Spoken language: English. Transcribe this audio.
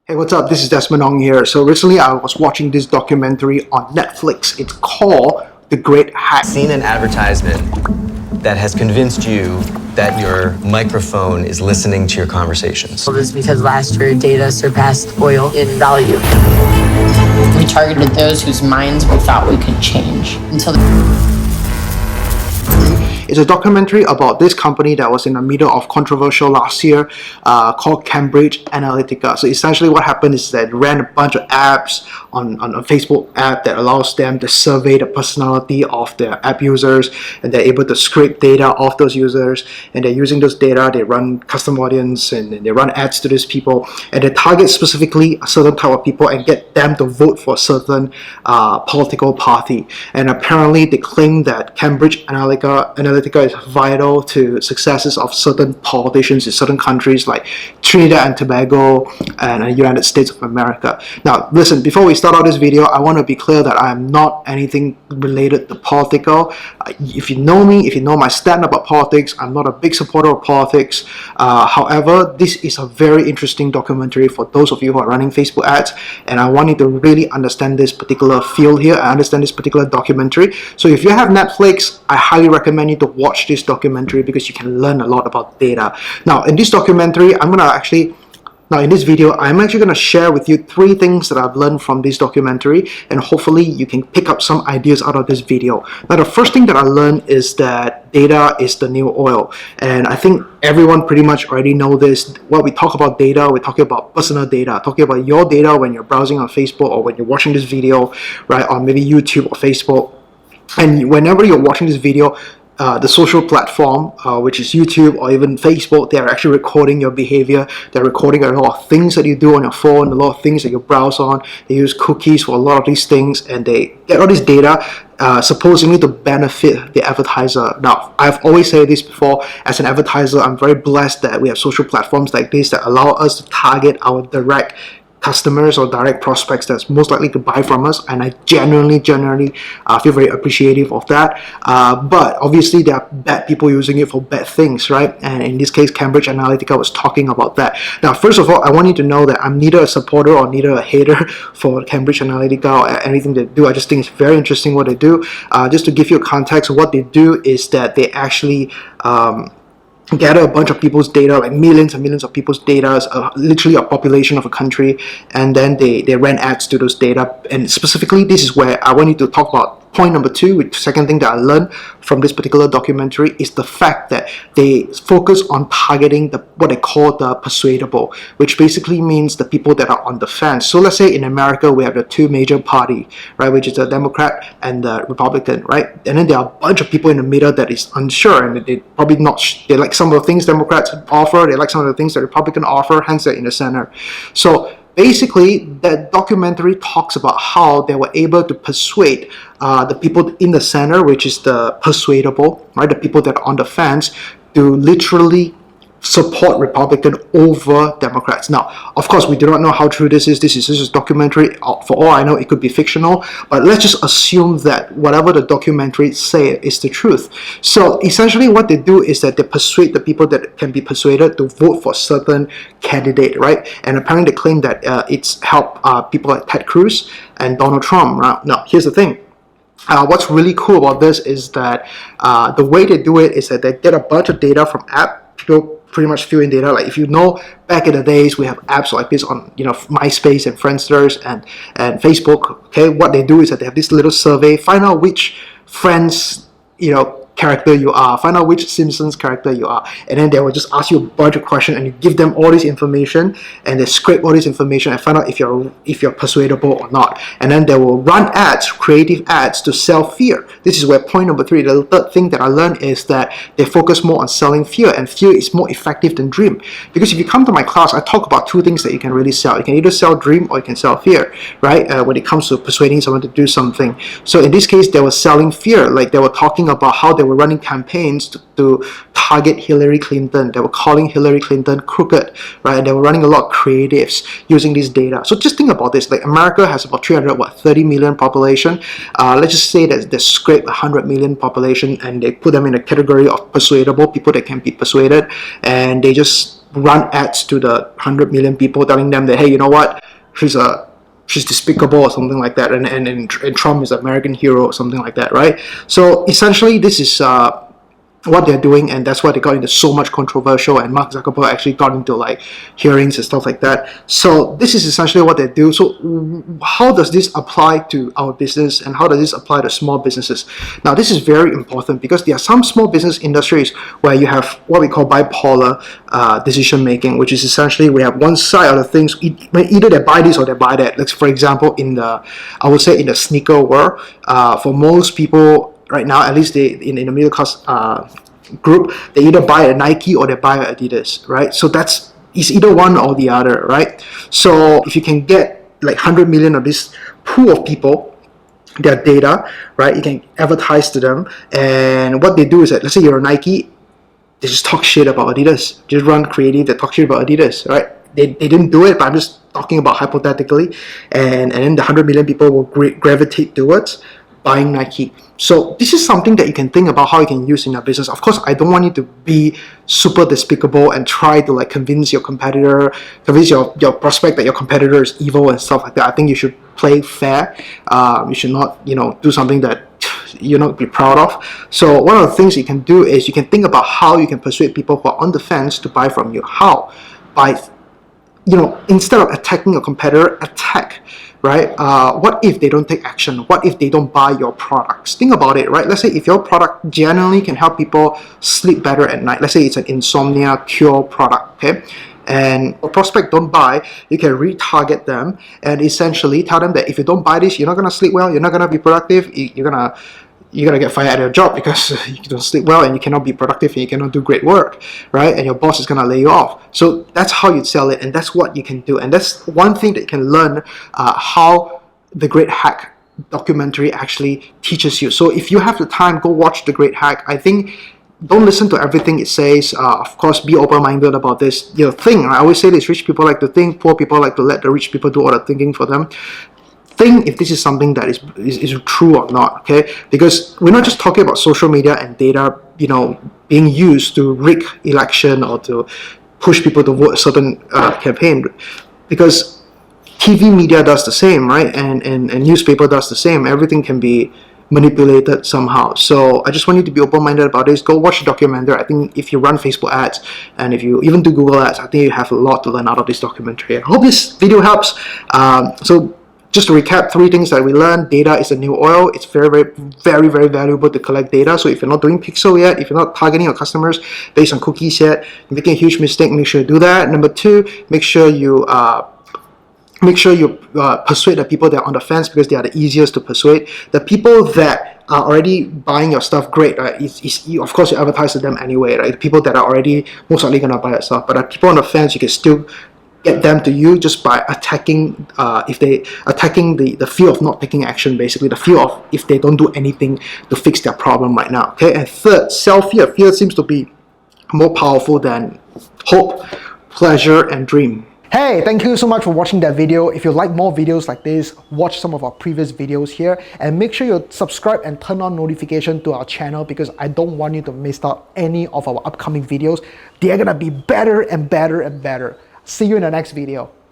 Hey, what's up? This is Desmond here. So recently I was watching this documentary on Netflix. It's called The Great Hack. Seen an advertisement that has convinced you that your microphone is listening to your conversations? It was because last year data surpassed oil in value. We targeted those whose minds we thought we could change until It's a documentary about this company that was in the middle of controversial last year called Cambridge Analytica. So essentially what happened is that they ran a bunch of apps on a Facebook app that allows them to survey the personality of their app users, and they're able to scrape data off those users, and they're using those data, they run custom audience and they run ads to these people, and they target specifically a certain type of people and get them to vote for a certain political party. And apparently they claim that Cambridge Analytica is vital to successes of certain politicians in certain countries like Trinidad and Tobago and the United States of America. Now listen, before we start out this video, I want to be clear that I am not anything related to political. If you know me, if you know my stand about politics, I'm not a big supporter of politics. However, this is a very interesting documentary for those of you who are running Facebook ads, and I want you to really understand this particular field here. I understand this particular documentary. So if you have Netflix, I highly recommend you to watch this documentary because you can learn a lot about data. Now in this documentary, in this video, I'm actually going to share with you 3 things that I've learned from this documentary, and hopefully you can pick up some ideas out of this video. Now the first thing that I learned is that data is the new oil, and I think everyone pretty much already know this. When we talk about data, we're talking about personal data, talking about your data when you're browsing on Facebook or when you're watching this video, right, on maybe YouTube or Facebook. And whenever you're watching this video, the social platform, which is YouTube or even Facebook, they're actually recording your behavior. They're recording a lot of things that you do on your phone, a lot of things that you browse on. They use cookies for a lot of these things, and they get all this data supposedly to benefit the advertiser. Now, I've always said this before, as an advertiser, I'm very blessed that we have social platforms like this that allow us to target our direct customers or direct prospects that's most likely to buy from us, and I genuinely feel very appreciative of that. But obviously there are bad people using it for bad things, right? And in this case, Cambridge Analytica was talking about that. Now, first of all, I want you to know that I'm neither a supporter or neither a hater for Cambridge Analytica or anything they do. I just think it's very interesting what they do. Just to give you a context, what they do is that they actually gather a bunch of people's data, like millions and millions of people's data, literally a population of a country, and then they ran ads to those data. And specifically, this is where I want you to talk about point number 2, which second thing that I learned from this particular documentary is the fact that they focus on targeting what they call the persuadable, which basically means the people that are on the fence. So let's say in America we have the 2 major parties, right, which is the Democrat and the Republican, right? And then there are a bunch of people in the middle that is unsure, and they probably not. They like some of the things Democrats offer, they like some of the things that Republicans offer, hence they're in the center. So basically, that documentary talks about how they were able to persuade the people in the center, which is the persuadable, right, the people that are on the fence, to literally support Republican over Democrats. Now, of course, we do not know how true this is. This is just a documentary. For all I know, it could be fictional, but let's just assume that whatever the documentary say is the truth. So essentially what they do is that they persuade the people that can be persuaded to vote for certain candidate, right? And apparently they claim that it's helped people like Ted Cruz and Donald Trump. Right? Now, here's the thing. What's really cool about this is that the way they do it is that they get a bunch of data from app. People pretty much fill in data. Like if you know, back in the days we have apps like this on MySpace and Friendsters and Facebook. Okay, what they do is that they have this little survey, find out which Friends character you are, find out which Simpsons character you are, and then they will just ask you a bunch of questions, and you give them all this information, and they scrape all this information and find out if you're persuadable or not, and then they will run ads, creative ads, to sell fear. This is where point number 3, the third thing that I learned, is that they focus more on selling fear, and fear is more effective than dream. Because if you come to my class, I talk about 2 things that you can really sell. You can either sell dream or you can sell fear, right? When it comes to persuading someone to do something. So in this case, they were selling fear. Like they were talking about how they were running campaigns to target Hillary Clinton. They were calling Hillary Clinton crooked, right? And they were running a lot of creatives using this data. So just think about this. Like America has about 30 million population. Let's just say that they scrape 100 million population and they put them in a category of persuadable, people that can be persuaded, and they just run ads to the 100 million people telling them that, hey, you know what, she's despicable or something like that, and Trump is an American hero or something like that, right? So essentially this is what they're doing, and that's why they got into so much controversial, and Mark Zuckerberg actually got into like hearings and stuff like that. So this is essentially what they do. So how does this apply to our business, and how does this apply to small businesses? Now this is very important because there are some small business industries where you have what we call bipolar decision making, which is essentially we have one side of the things, either they buy this or they buy that. Like for example, I would say in the sneaker world, for most people right now, at least they in the middle class group, they either buy a Nike or they buy a Adidas, right? So it's either one or the other, right? So if you can get like 100 million of this pool of people, their data, right, you can advertise to them, and what they do is that, let's say you're a Nike, they just talk shit about Adidas, just run creative that talk shit about Adidas, right? They didn't do it, but I'm just talking about hypothetically, and then the 100 million people will gravitate towards buying Nike. So this is something that you can think about how you can use in your business. Of course, I don't want you to be super despicable and try to like convince your prospect that your competitor is evil and stuff like that. I think you should play fair. You should not, do something that you're not be proud of. So one of the things you can do is you can think about how you can persuade people who are on the fence to buy from you. How? By instead of attacking your competitor, attack, right? What if they don't take action? What if they don't buy your products? Think about it, right? Let's say if your product genuinely can help people sleep better at night, let's say it's an insomnia cure product, okay? And a prospect don't buy, you can retarget them and essentially tell them that if you don't buy this, you're not going to sleep well, you're not going to be productive, you're gonna get fired at your job because you don't sleep well and you cannot be productive and you cannot do great work, right? And your boss is gonna lay you off. So that's how you sell it, and that's what you can do. And that's one thing that you can learn how the Great Hack documentary actually teaches you. So if you have the time, go watch the Great Hack. I think don't listen to everything it says. Of course, be open-minded about this. Think. I always say this: rich people like to think, poor people like to let the rich people do all the thinking for them. Think if this is something that is true or not, okay? Because we're not just talking about social media and data, being used to rig election or to push people to vote a certain campaign. Because TV media does the same, right? And newspaper does the same. Everything can be manipulated somehow. So I just want you to be open-minded about this. Go watch the documentary. I think if you run Facebook ads and if you even do Google ads, I think you have a lot to learn out of this documentary. I hope this video helps. So just to recap, 3 things that we learned: data is the new oil. It's very, very, very, very valuable to collect data. So if you're not doing pixel yet, if you're not targeting your customers based on cookies yet, you're making a huge mistake. Make sure you do that. Number 2, make sure you persuade the people that are on the fence, because they are the easiest to persuade. The people that are already buying your stuff, great. Of course, you advertise to them anyway, right? The people that are already most likely gonna buy your stuff, but the people on the fence, you can still get them to you just by attacking the fear of not taking action, basically the fear of if they don't do anything to fix their problem right now, okay? And third, fear seems to be more powerful than hope, pleasure, and dream. Hey, thank you so much for watching that video. If you like more videos like this, watch some of our previous videos here, and make sure you subscribe and turn on notification to our channel, because I don't want you to miss out any of our upcoming videos. They're gonna be better and better and better. See you in the next video.